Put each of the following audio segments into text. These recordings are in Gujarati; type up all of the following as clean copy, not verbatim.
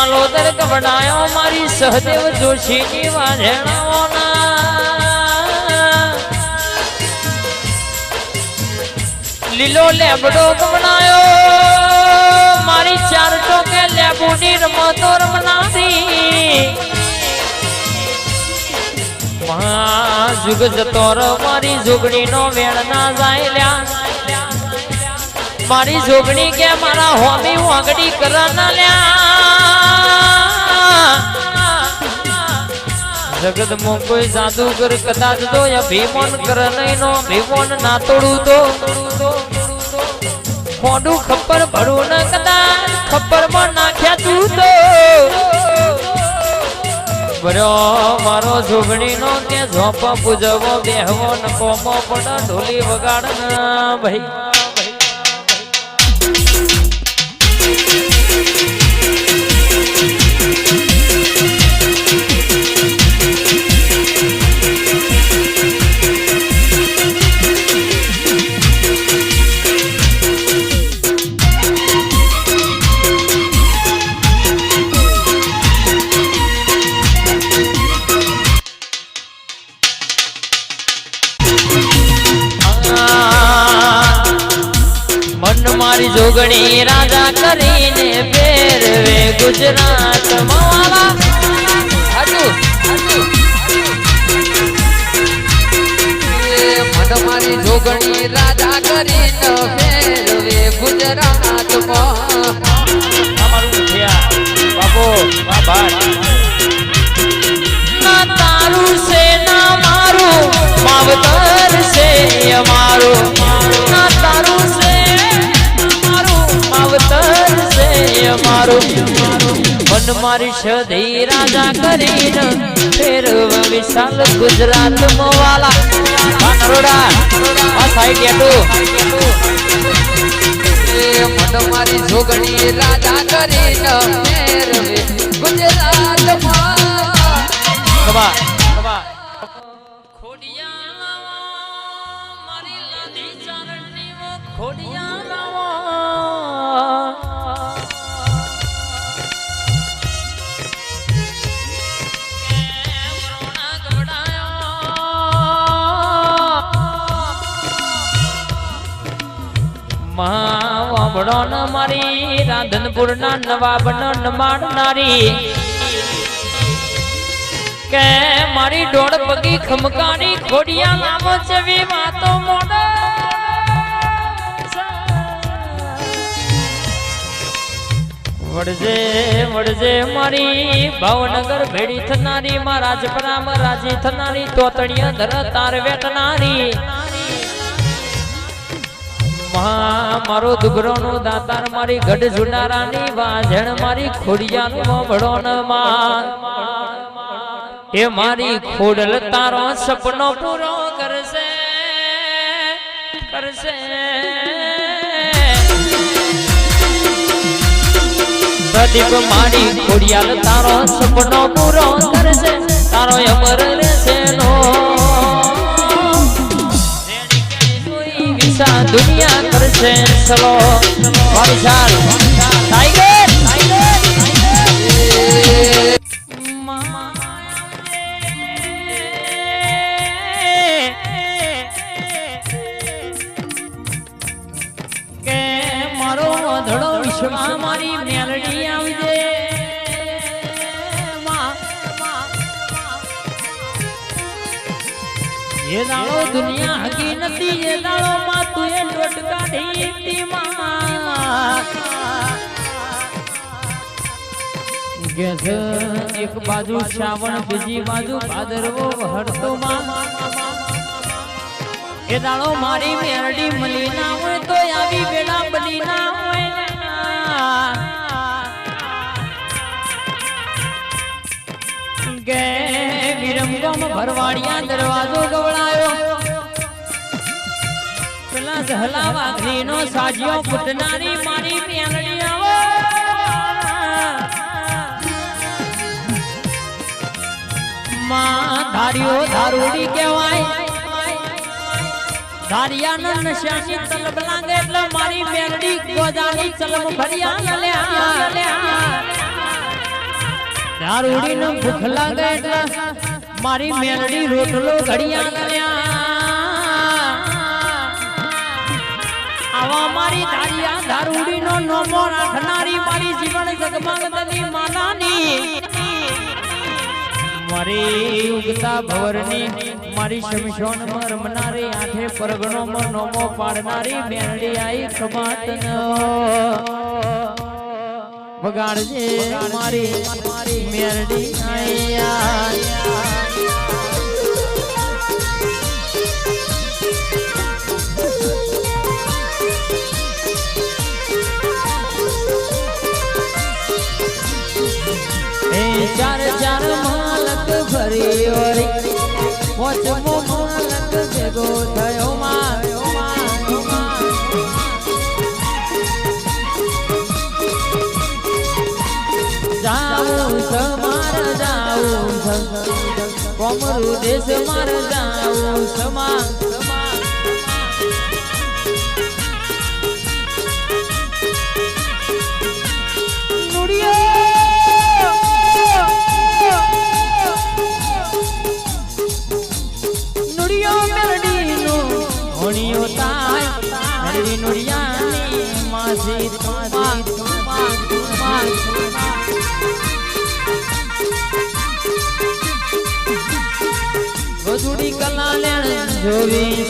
લોદર કવડાયો મારી સહદેવ જોશીની વાજણાઓના લીલો લેબડો કવડાયો મારી ચાર ટોકે લેબુની રમતો રમનારી જુગ જતો મારી જોગણી નો વેળ ના જાય લ્યા મારી જોગણી કે મારા હોમી વાગડી કરના લ્યા જગત માં કોઈ જાદુગર કદાચ તો અભિમાન કર નહીં નો અભિમાન ના તોડું તો ખોડું ખબર ભરું ન કદાચ ખબર માં નાખ્યા તું તો બરો મારો જોગણી નો કે ઝોપા પૂજવો બેહવો ન કોમો પણ ઢોલી વગાડ ના ભાઈ મારી જોગણી રાજા કરીને ફેરવે ગુજરાત માવા મારી જોગણી રાજા કરીને ફેરવે ગુજરાત બાપો ના તારું છે ના મારું માવતર છે અમારું ના તારું છે મન મારી સધી રાજા કરીને ફેરવ વિશાલ ગુજરાત મોવાલા નરોડા આ સાઈડ એટું મન મારી જોગણી રાજા કરીને ફેરવે ગુજરાત કબા ખોડિયા મારી લાદી ચારણની વો ખોડિયા મારી રાધનપુર ના નવાબ નમાડનારી કે મારી દોડ પગી ખમકાની ખોડિયા નામો જેવી વાતો મોડ વડજે વડજે મારી ભાવનગર ભેડી થનારી માં રાજપરામાં રાજી થનારી તોતડિયા ધર તાર વેટનારી મારો દુગરો નો દાતાર મારી ગઢ જુનારાની વાજણ મારી ખોડિયા નો ભડોન માં એ મારી ખોડલ તારો સપનો પૂરો કરશે કરશે પ્રદીપ મારી ખોડિયાલ તારો સપનો પૂરો કરશે તારો અમર રહેશે નો दुनिया कर से चलो विशाल टाइगर के मारो धड़ो विश्व मारी मेलडी आवजे ये दाड़ो दुनिया हकी नती ये दाड़ो मां तू ये लोट काढ़ी ती मां गैस एक बाजू श्रावण बीजी बाजू भादरवो हरतो मां ये दाड़ो मारी मेरडी मली ना होय तो आवी बेड़ा बनी ना होय गे विरमगम भरवाड़िया दरवाजो गवड़ायो पेला जहला वाघरी नो साजियो पुटनारी मारी मेलडी आवो मां धारियो धारूडी कहेवाय धारिया न नशानी तलब लागे એટલે મારી મેલડી ગોજાની ચલમ ભરિયા લ્યા દારૂડી નો ભૂખ લાગે એટલે મારી મેલડી રોટલો ઘડિયા કર્યા આવા મારી દારિયા દારૂડી નો નોમો રાખનારી મારી જીવન જગમગની માલાની મારી ઉગતા ભવરની મારી શમશોન માં રમનારી આઠે પરગણો માં નોમો પાડનારી મેલડી આઈ ખમાતન વગાડજે મારી મેલડી આયા ચાર ચાર માલક ભરી ઓરી પોચમો માલક ભેગો થયો માં જાઉં સમાર જાઉં કોમરું દેશ માર જાઉં સમા ગજુડી કલા લેણ જોવી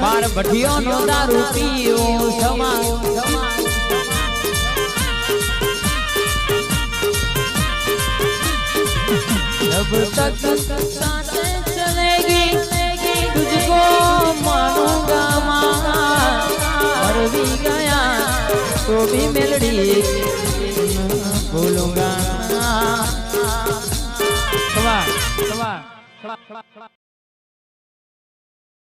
બાર ભઠિયો નો દારૂ પીવો સમા जब तक सांसें चलेगी तुझको मानूंगा माँ मर भी गया तो भी मेलडी भूलूंगा